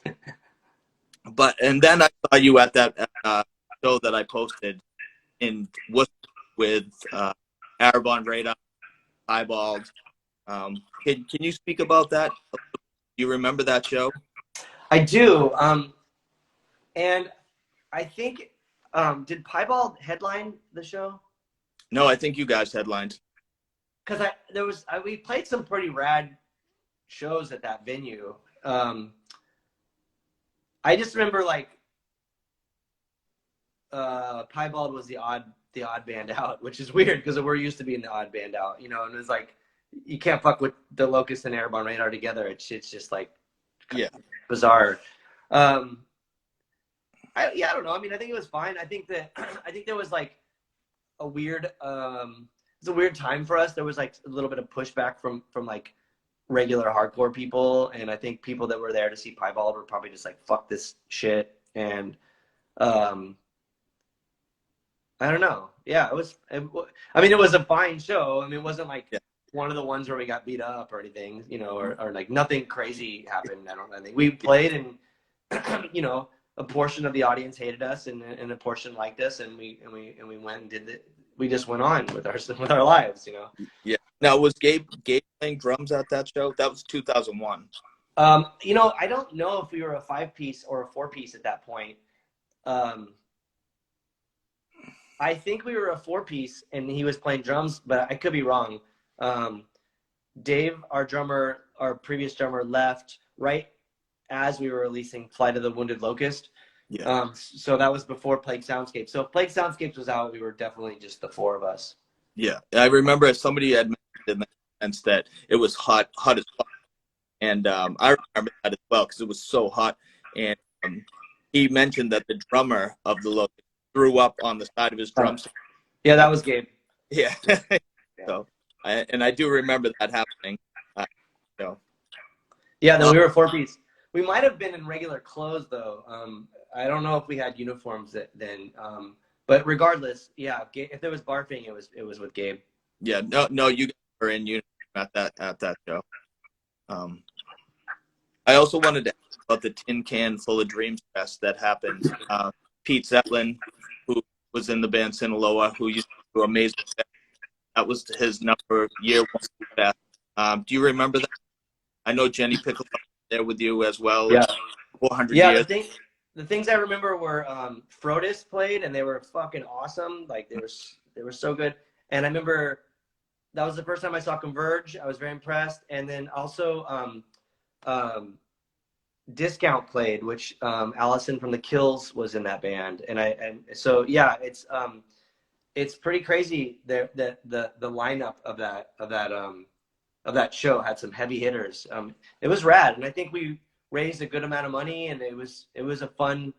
[SPEAKER 1] And then I saw you at that show that I posted in Worcester with Airborne Radar, Eyeballed. Can you speak about that? Do you remember that show?
[SPEAKER 2] I do. And I think, did Piebald headline the show?
[SPEAKER 1] No, I think you guys headlined.
[SPEAKER 2] Because we played some pretty rad shows at that venue. I just remember like Piebald was the odd band out, which is weird because we're used to being the odd band out, and it's like you can't fuck with the Locust and Airborne Radar together. It's just like bizarre. I don't know. I mean, I think it was fine. I think there was like a weird, it's a weird time for us. There was like a little bit of pushback from like regular hardcore people. And I think people that were there to see Piebald were probably just like, fuck this shit. And, I don't know. Yeah, it was a fine show. I mean, it wasn't like one of the ones where we got beat up or anything, or like nothing crazy happened. I think we played and, a portion of the audience hated us and a portion liked us, and we went and did it. We just went on with our lives,
[SPEAKER 1] Yeah. Now, was Gabe playing drums at that show? That was 2001.
[SPEAKER 2] I don't know if we were a 5-piece or a 4-piece at that point. I think we were a 4-piece and he was playing drums, but I could be wrong. Dave, our previous drummer, left right as we were releasing Flight of the Wounded Locust. Yeah. So that was before Plague Soundscapes. So if Plague Soundscapes was out, we were definitely just the 4 of us.
[SPEAKER 1] Yeah. I remember somebody had mentioned in the sense that it was hot as fuck. And I remember that as well because it was so hot. And he mentioned that the drummer of the Locust threw up on the side of his drums.
[SPEAKER 2] Yeah, that was Gabe.
[SPEAKER 1] Yeah. So, I do remember that happening.
[SPEAKER 2] Yeah, then we were a 4-piece. We might have been in regular clothes though. I don't know if we had uniforms then. But regardless, yeah, if there was barfing, it was with Gabe.
[SPEAKER 1] Yeah, no, you guys were in uniform at that show. I also wanted to ask about the Tin Can Full of Dreams fest that happened. Pete Zetlin, who was in the band Sinaloa, who used to do amazing fest. That was his year 1 fest. Do you remember that? I know Jenny Piccolo there with you as well.
[SPEAKER 2] Yeah.
[SPEAKER 1] 400 years.
[SPEAKER 2] The things I remember were Frodis played and they were fucking awesome. Like they were they were so good. And I remember that was the first time I saw Converge. I was very impressed. And then also Discount played, which Allison from the Kills was in that band. And so yeah, it's pretty crazy. The lineup of that show had some heavy hitters. It was rad, and I think we raised a good amount of money, and it was a fun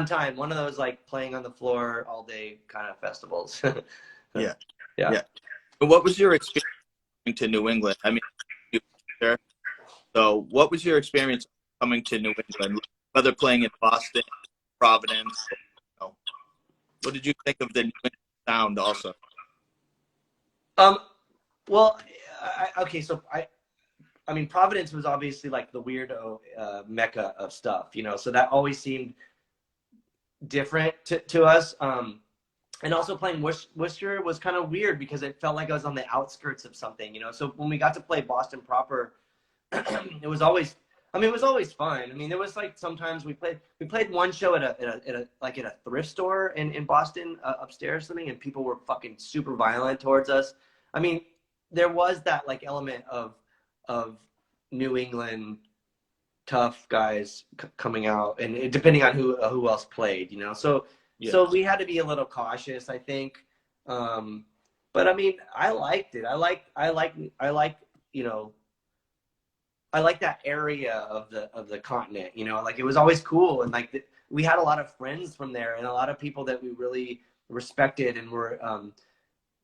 [SPEAKER 2] time. One of those like playing on the floor all day kind of festivals.
[SPEAKER 1] Yeah.
[SPEAKER 2] Yeah.
[SPEAKER 1] Yeah. What was your experience coming to New England? I mean, you were there. So what was your experience coming to New England, whether playing in Boston, Providence? Or, what did you think of the New England sound also?
[SPEAKER 2] Well, okay, so I mean, Providence was obviously like the weirdo mecca of stuff, you know, so that always seemed different to us. And also playing Worcester was kind of weird because it felt like I was on the outskirts of something, you know. So when we got to play Boston proper, it was always fun. I mean, there was like sometimes we played one show at a thrift store in Boston upstairs or something, and people were fucking super violent towards us. I mean, there was that like element of New England tough guys coming out, and depending on who else played, you know. So
[SPEAKER 1] Yeah.
[SPEAKER 2] so we had to be a little cautious, I think. But I mean, I liked it. I like you know, I like that area of the continent, you know, like it was always cool. And like we had a lot of friends from there and a lot of people that we really respected and were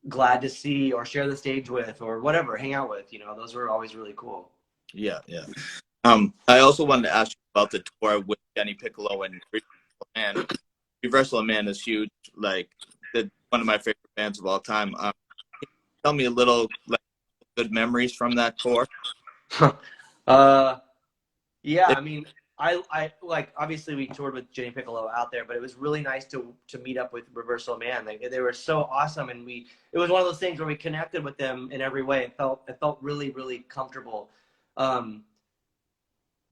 [SPEAKER 2] glad to see or share the stage with or whatever, hang out with, you know. Those were always really cool.
[SPEAKER 1] Yeah, yeah. I also wanted to ask you about the tour with Jenny Piccolo and Reversal Man. Reversal Man is huge, like one of my favorite bands of all time. Can you tell me a little like good memories from that tour?
[SPEAKER 2] Yeah, I mean, I like obviously we toured with Jenny Piccolo out there, but it was really nice to meet up with Reversal Man. They were so awesome, and it was one of those things where we connected with them in every way. It felt really, really comfortable.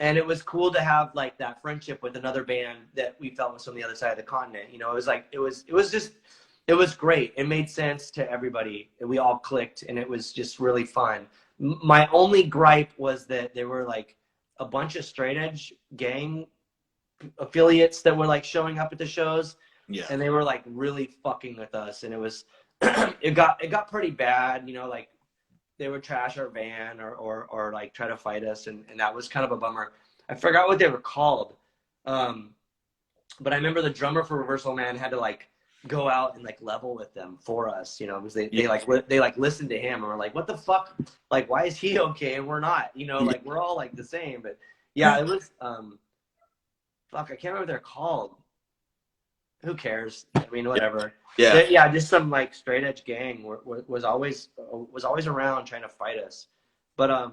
[SPEAKER 2] And it was cool to have like that friendship with another band that we felt was from the other side of the continent. You know, it was like it was great. It made sense to everybody. We all clicked, and it was just really fun. My only gripe was that there were like a bunch of straight edge gang affiliates that were like showing up at the shows.
[SPEAKER 1] Yeah.
[SPEAKER 2] And they were like really fucking with us, and it was it got pretty bad, you know, like they would trash our van or like try to fight us, and that was kind of a bummer. I forgot what they were called. But I remember the drummer for Reversal Man had to like go out and like level with them for us, you know, because they listened to him and were like, what the fuck? Like, why is he okay and we're not? You know, like we're all like the same. But yeah, it was fuck, I can't remember what they're called. Who cares? I mean, whatever.
[SPEAKER 1] Yeah.
[SPEAKER 2] Yeah, just some like straight edge gang was always around trying to fight us. But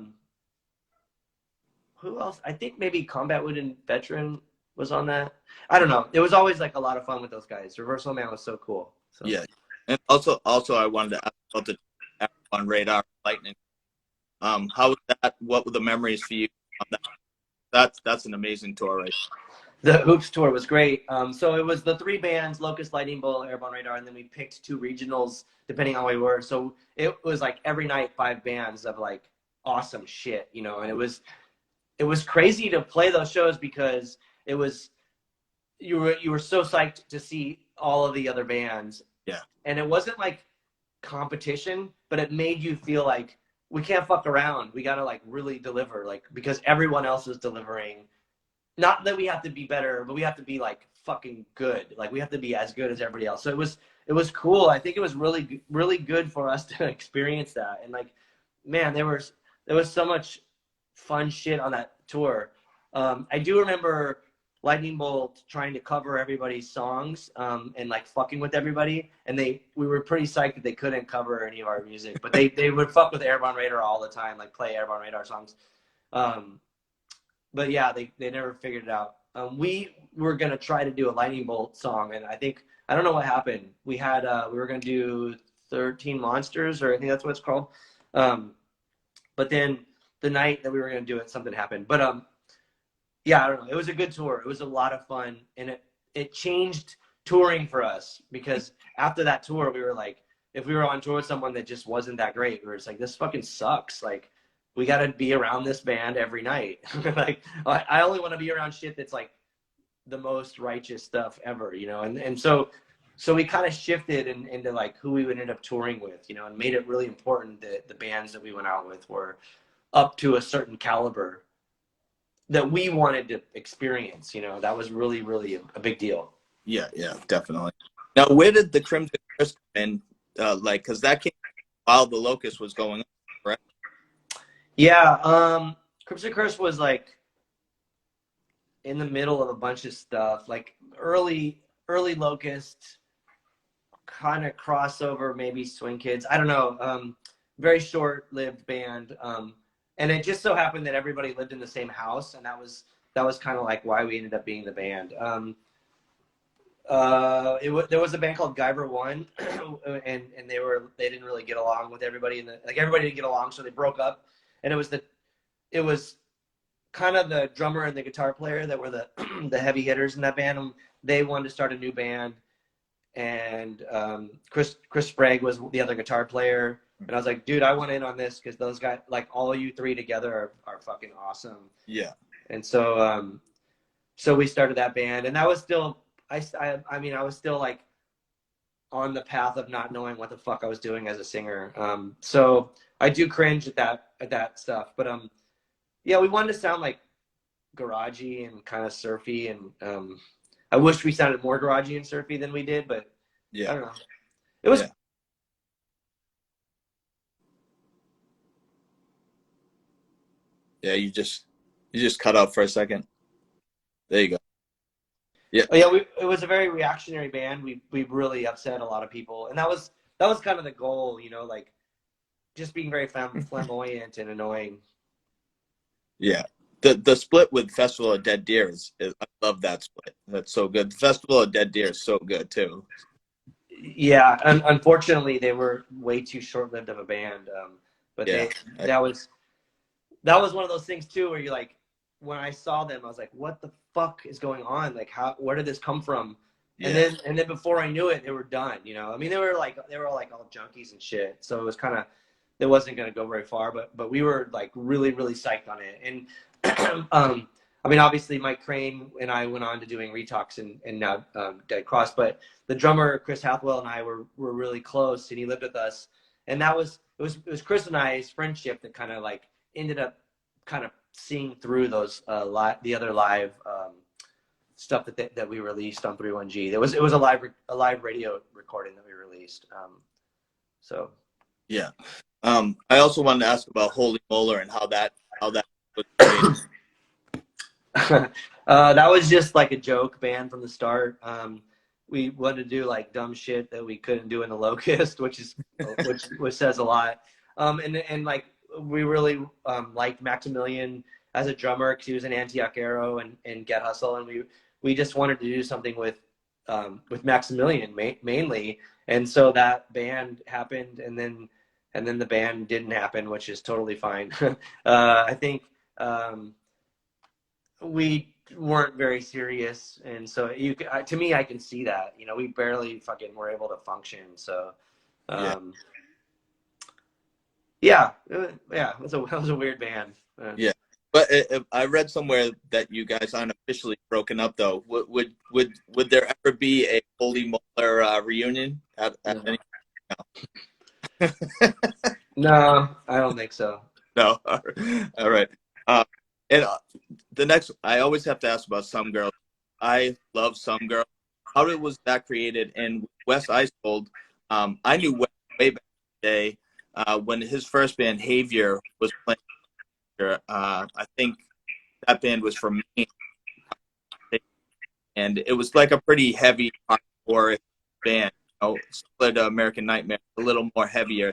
[SPEAKER 2] who else? I think maybe Combat Wound and Veteran was on that. I don't know. It was always like a lot of fun with those guys. Reversal Man was so cool. So.
[SPEAKER 1] Yeah. And also I wanted to ask about the Airborne Radar Lightning. How was that? What were the memories for you on that? That's an amazing tour, right?
[SPEAKER 2] The Hoops tour was great. So it was the three bands, Locust, Lightning Bolt, Airborne Radar, and then we picked two regionals depending on where we were. So it was like every night 5 bands of like awesome shit, you know. And it was crazy to play those shows because it was you were so psyched to see all of the other bands.
[SPEAKER 1] Yeah.
[SPEAKER 2] And it wasn't like competition, but it made you feel like we can't fuck around. We got to like really deliver, like because everyone else is delivering. Not that we have to be better, but we have to be like fucking good. Like we have to be as good as everybody else. So it was cool. I think it was really, really good for us to experience that. And like, man, there was so much fun shit on that tour. I do remember Lightning Bolt trying to cover everybody's songs and like fucking with everybody. And we were pretty psyched that they couldn't cover any of our music, but they would fuck with Airborne Radar all the time, like play Airborne Radar songs. But yeah, they never figured it out. We were gonna try to do a Lightning Bolt song, and I don't know what happened. We were gonna do 13 Monsters, or I think that's what it's called. But then the night that we were gonna do it, something happened. But yeah, I don't know. It was a good tour. It was a lot of fun, and it changed touring for us because after that tour, we were like, if we were on tour with someone that just wasn't that great, we were just like, this fucking sucks. Like, we got to be around this band every night. Like, I only want to be around shit that's like the most righteous stuff ever, you know? And so we kind of shifted into like who we would end up touring with, you know, and made it really important that the bands that we went out with were up to a certain caliber that we wanted to experience, you know. That was really, really a big deal.
[SPEAKER 1] Yeah, definitely. Now, where did the Crimson Curse come in? Like, because that came while the Locust was going on, correct?
[SPEAKER 2] Yeah, Crimson Curse was like in the middle of a bunch of stuff, like early Locust, kind of crossover, maybe Swing Kids. I don't know. Very short-lived band. And it just so happened that everybody lived in the same house, and that was kind of like why we ended up being the band. There was a band called Guyver One, and they didn't really get along with everybody, everybody didn't get along, so they broke up. And it was kind of the drummer and the guitar player that were the heavy hitters in that band. And they wanted to start a new band, and Chris Sprague was the other guitar player. And I was like, dude, I want in on this because those guys, like all of you three together, are fucking awesome.
[SPEAKER 1] Yeah.
[SPEAKER 2] And so so we started that band, and that was still I mean I was still like on the path of not knowing what the fuck I was doing as a singer. So I do cringe at that stuff, but yeah, we wanted to sound like garagey and kind of surfy, and I wish we sounded more garagey and surfy than we did, but
[SPEAKER 1] yeah,
[SPEAKER 2] I don't know. It was.
[SPEAKER 1] Yeah, you just cut out for a second. There you go. Yeah.
[SPEAKER 2] Oh, yeah, it was a very reactionary band. We really upset a lot of people, and that was kind of the goal, you know, like just being very flamboyant and annoying.
[SPEAKER 1] Yeah. The split with Festival of Dead Deer is I love that split. That's so good. The Festival of Dead Deer is so good too.
[SPEAKER 2] Yeah, unfortunately, they were way too short-lived of a band. But
[SPEAKER 1] yeah,
[SPEAKER 2] that was one of those things too, where you're like, when I saw them, I was like, what the fuck is going on? Like, where did this come from? And then before I knew it, they were done. You know, I mean, they were like all junkies and shit. So it was kind of, it wasn't going to go very far. But we were like really, really psyched on it. And I mean, obviously, Mike Crane and I went on to doing Retox and now Dead Cross. But the drummer Chris Hathwell and I were really close, and he lived with us. And it was Chris and I's friendship that kind of like ended up kind of seeing through those the other live stuff that we released on 31G. It was a live radio recording that we released. So
[SPEAKER 1] yeah. I also wanted to ask about Holy Molar and how that was created.
[SPEAKER 2] That was just like a joke band from the start. We wanted to do like dumb shit that we couldn't do in the Locust, which says a lot. And like we really liked Maximilian as a drummer because he was an Antioch Arrow and Get Hustle, and we just wanted to do something with Maximilian mainly, and so that band happened, and then the band didn't happen, which is totally fine. I think we weren't very serious, and so to me, I can see that, you know, we barely fucking were able to function. So yeah, it was a weird band.
[SPEAKER 1] Yeah, but I read somewhere that you guys aren't officially broken up though. Would there ever be a Holy Molar reunion at any? No.
[SPEAKER 2] No, I don't think so.
[SPEAKER 1] No. All right. And the next, I always have to ask about Some Girl. I love Some Girl. How was that created? And Wes Isold, I knew Wes way back in the day when his first band, Havier, was playing. I think that band was from Maine. And it was like a pretty heavy hardcore band, you know, similar to American Nightmare, a little more heavier.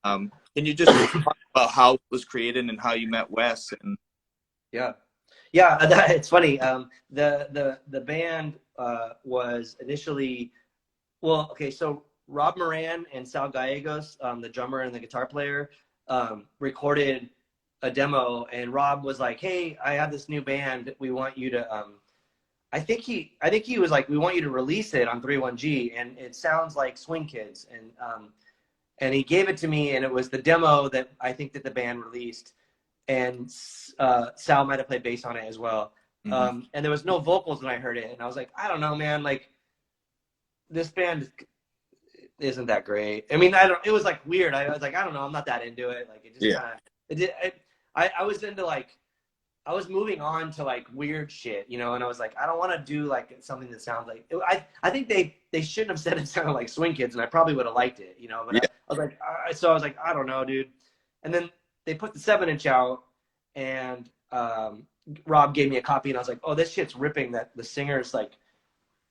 [SPEAKER 1] Can you just talk about how it was created and how you met Wes? And
[SPEAKER 2] Yeah, it's funny. The band was initially, well, okay, so Rob Moran and Sal Gallegos, the drummer and the guitar player, recorded a demo, and Rob was like, "Hey, I have this new band. We want you to I think he was like, we want you to release it on 31G, and it sounds like Swing Kids, and he gave it to me, and it was the demo that I think that the band released, and Sal might have played bass on it as well. And there was no vocals when I heard it, and I was like, I don't know, man, like this band isn't that great. I mean, it was like weird. I was like, I don't know, I'm not that into it. Like it just kind of, I was into like, I was moving on to like weird shit, you know, and I was like, I don't want to do like something that sounds like, I think they shouldn't have said it sounded like Swing Kids, and I probably would have liked it, you know, but I was like, so I was like, I don't know, dude. And then they put the 7-inch out, and Rob gave me a copy, and I was like, oh, this shit's ripping. That the singer's like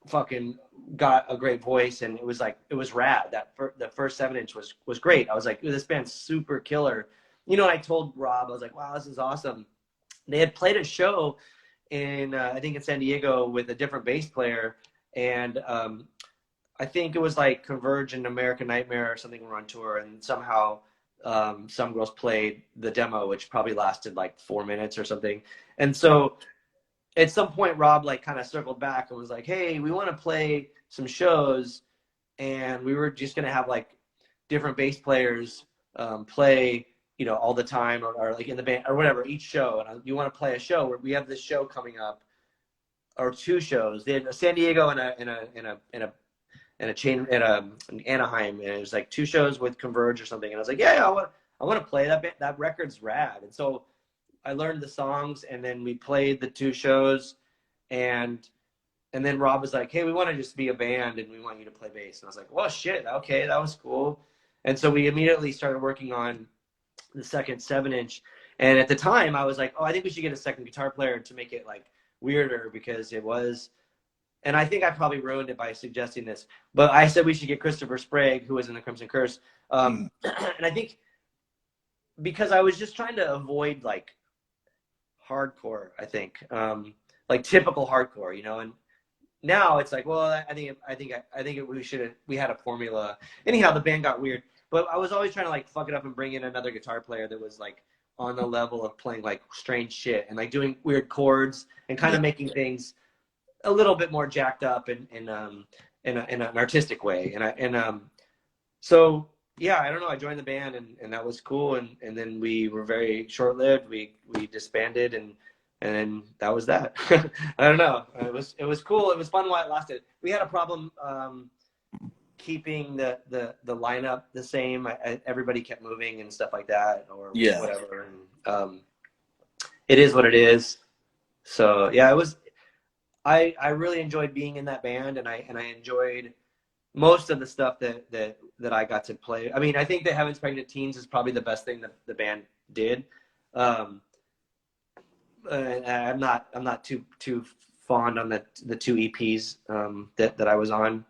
[SPEAKER 2] fucking got a great voice, and it was like, it was rad. The first 7-inch was great. I was like, this band's super killer, you know. And I told Rob, I was like, wow, this is awesome. They had played a show in I think in San Diego with a different bass player, and I think it was like Converge and American Nightmare or something were on tour, and somehow Some Girls played the demo, which probably lasted like 4 minutes or something. And so at some point Rob like kind of circled back and was like, hey, we want to play some shows, and we were just going to have like different bass players play, you know, all the time, or like in the band or whatever, each show. And you want to play a show where we have this show coming up, or 2 shows. They had a San Diego and a chain in Anaheim, and it was like 2 shows with Converge or something. And I was like, yeah, I want to play that record's rad. And so I learned the songs, and then we played the 2 shows, and then Rob was like, hey, we want to just be a band, and we want you to play bass. And I was like, well, shit, okay, that was cool. And so we immediately started working on the second 7-inch. And at the time I was like, oh, I think we should get a second guitar player to make it like weirder, because it was, and I think I probably ruined it by suggesting this, but I said we should get Christopher Sprague, who was in the Crimson Curse. And I think because I was just trying to avoid like hardcore, I think, like typical hardcore, you know. And now it's like, well, we had a formula. Anyhow, the band got weird, but I was always trying to like fuck it up and bring in another guitar player that was like on the level of playing like strange shit and like doing weird chords and kind of making things a little bit more jacked up in an artistic way. So yeah, I don't know. I joined the band, and that was cool. And then we were very short lived. We disbanded, and then that was that. I don't know. It was cool. It was fun while it lasted. We had a problem keeping the lineup the same. Everybody kept moving and stuff like that, or whatever. And it is what it is. So yeah, it was. I really enjoyed being in that band, and I enjoyed most of the stuff that I got to play. I mean, I think that Heaven's Pregnant Teens is probably the best thing that the band did. I'm not too fond on the 2 EPs that I was on.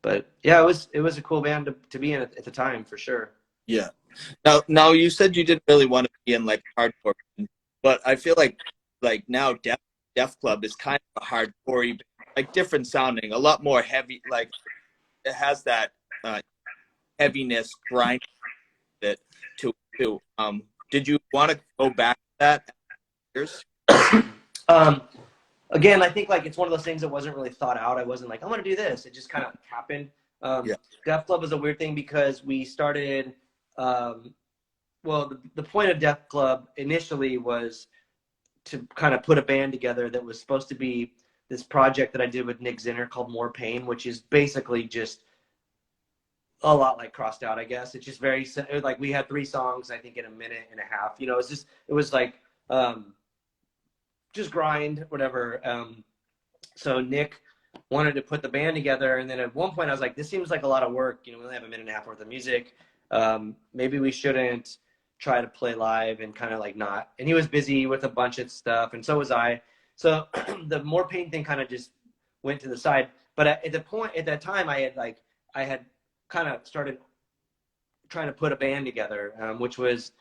[SPEAKER 2] But yeah, it was a cool band to be in at the time, for sure.
[SPEAKER 1] Yeah. Now you said you didn't really want to be in like hardcore, but I feel like now Def Club is kind of a hardcore, like different sounding, a lot more heavy. Like it has that heaviness, grind that to. Did you want to go back to that?
[SPEAKER 2] Again, I think like it's one of those things that wasn't really thought out. I wasn't like, I'm gonna do this. It just kind of happened. Def Club was a weird thing because we started. Well, the point of Def Club initially was to kind of put a band together that was supposed to be this project that I did with Nick Zinner called More Pain, which is basically just a lot like Crossed Out, I guess. It's just very like we had 3 songs, I think, in a minute and a half. You know, it was like just grind, whatever. So Nick wanted to put the band together, and then at one point I was like, this seems like a lot of work. You know, we only have a minute and a half worth of music. Maybe we shouldn't try to play live and kind of like not. And he was busy with a bunch of stuff, and so was I. So the More Pain thing kind of just went to the side. But at that time, I had kind of started trying to put a band together, which was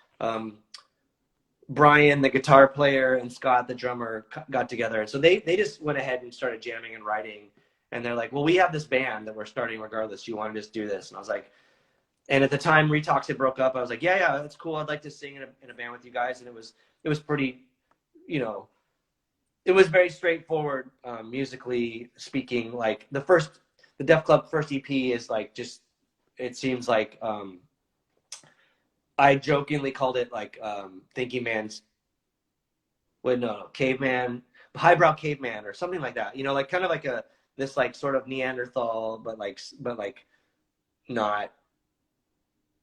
[SPEAKER 2] Brian, the guitar player, and Scott, the drummer, got together. And so they just went ahead and started jamming and writing. And they're like, well, we have this band that we're starting regardless. You want to just do this? And I was like, and at the time Retox had broke up. I was like, yeah, that's cool. I'd like to sing in a band with you guys. And it was pretty, you know, it was very straightforward, musically speaking. Like the Def Club first EP is like just, it seems like, I jokingly called it like, Thinking Man's, wait, no, Caveman, Highbrow Caveman or something like that. You know, like kind of like this like sort of Neanderthal, but like not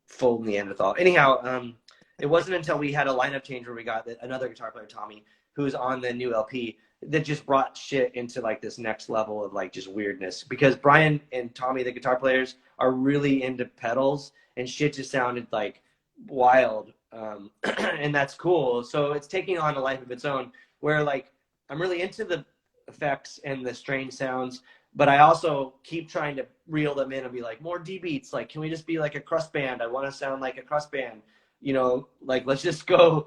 [SPEAKER 2] full Neanderthal. Anyhow, it wasn't until we had a lineup change where we got another guitar player, Tommy, who's on the new LP, that just brought shit into like this next level of like just weirdness. Because Brian and Tommy, the guitar players, are really into pedals, and shit just sounded like wild, and that's cool. So it's taking on a life of its own, where like I'm really into the effects and the strange sounds, but I also keep trying to reel them in and be like, more D beats. Like, can we just be like a crust band? I want to sound like a crust band. You know, like let's just go.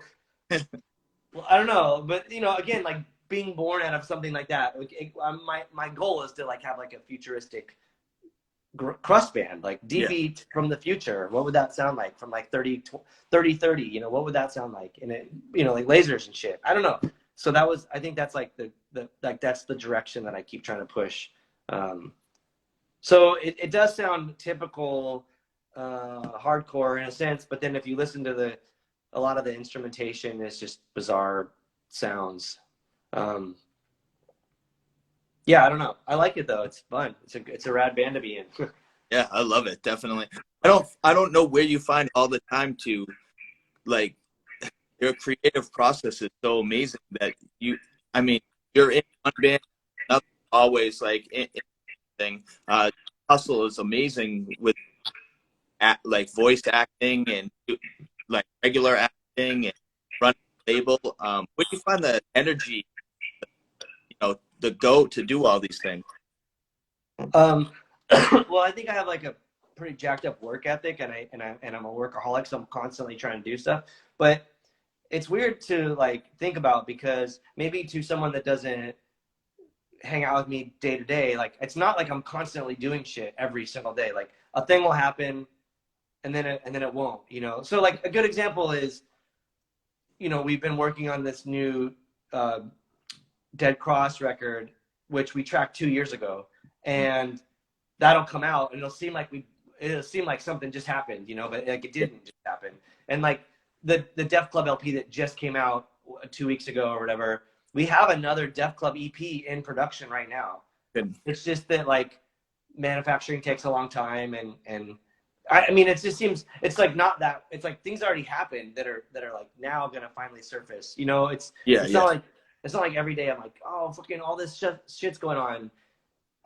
[SPEAKER 2] Well, I don't know, but you know, again, like being born out of something like that. Like, my goal is to like have like a futuristic crust band, like D beat from the future. What would that sound like from like 30, 30, you know, what would that sound like? And it, you know, like lasers and shit. I don't know. So that was, I think that's like like that's the direction that I keep trying to push. So it does sound typical, hardcore in a sense, but then if you listen to a lot of the instrumentation is just bizarre sounds. Yeah, I don't know. I like it though. It's fun. It's a rad band to be in.
[SPEAKER 1] Yeah, I love it. Definitely. I don't know where you find all the time to, like, your creative process is so amazing that I mean, you're in one band, nothing always like anything. Hustle is amazing with like voice acting and like regular acting and running a label. Where do you find the energy, you know, the go to do all these things?
[SPEAKER 2] Well, I think I have like a pretty jacked up work ethic, and I'm a workaholic, so I'm constantly trying to do stuff. But it's weird to like think about, because maybe to someone that doesn't hang out with me day to day, like it's not like I'm constantly doing shit every single day. Like a thing will happen, and then it won't. You know, so like a good example is, you know, we've been working on this new Dead Cross record, which we tracked 2 years ago, and that'll come out, and it'll seem like something just happened, you know, but like it didn't just happen. And like the Def Club LP that just came out 2 weeks ago or whatever, we have another Def Club EP in production right now.
[SPEAKER 1] Good.
[SPEAKER 2] It's just that like manufacturing takes a long time, and I mean, it just seems, it's like not that, it's like things already happened that are like now gonna finally surface, you know. It's not like every day I'm like, oh, fucking all this shit's going on.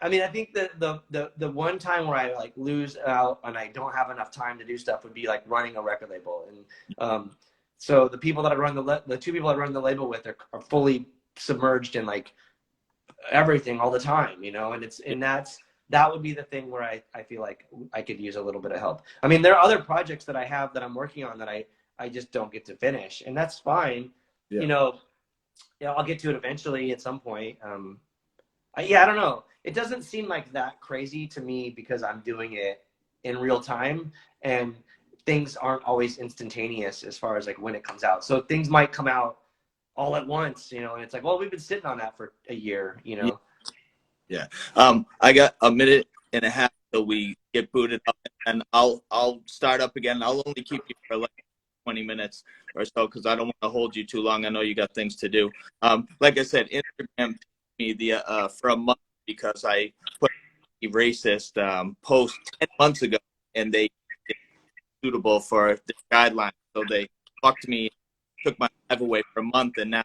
[SPEAKER 2] I mean, I think that the one time where I like lose out and I don't have enough time to do stuff would be like running a record label. And so the people that I run the two people I run the label with are fully submerged in like everything all the time, you know. And that would be the thing where I feel like I could use a little bit of help. I mean, there are other projects that I have that I'm working on that I just don't get to finish, and that's fine. Yeah. You know, I'll get to it eventually at some point. I don't know. It doesn't seem like that crazy to me because I'm doing it in real time, and things aren't always instantaneous as far as like when it comes out. So things might come out all at once, you know, and it's like, well, we've been sitting on that for a year, you know?
[SPEAKER 1] Yeah. I got a minute and a half till we get booted up, and I'll start up again. I'll only keep you for like 20 minutes or so, because I don't want to hold you too long. I know you got things to do. Like I said, Instagram me for a month because I put a racist post 10 months ago, and they suitable for the guidelines, so they fucked me, took my live away for a month, and now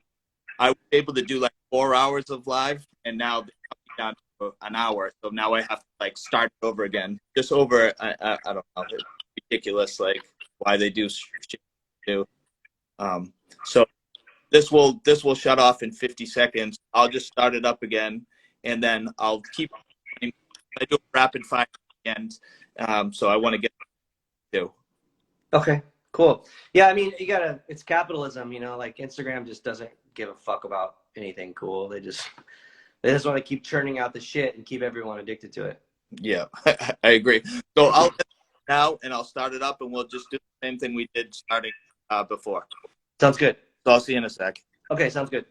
[SPEAKER 1] I was able to do like 4 hours of live, and now they're coming down to an hour. So now I have to like start over again, just over. I don't know, it's ridiculous, like why they do shit do. So this will shut off in 50 seconds. I'll just start it up again, and then I'll keep. I do a rapid fire again, so I want to get to.
[SPEAKER 2] Okay, cool. Yeah, I mean, it's capitalism, you know, like Instagram just doesn't give a fuck about anything cool. They just want to keep churning out the shit and keep everyone addicted to it.
[SPEAKER 1] Yeah, I agree. So I'll now, and I'll start it up, and we'll just do the same thing we did starting before.
[SPEAKER 2] Sounds good.
[SPEAKER 1] So I'll see you in a sec.
[SPEAKER 2] Okay, sounds good.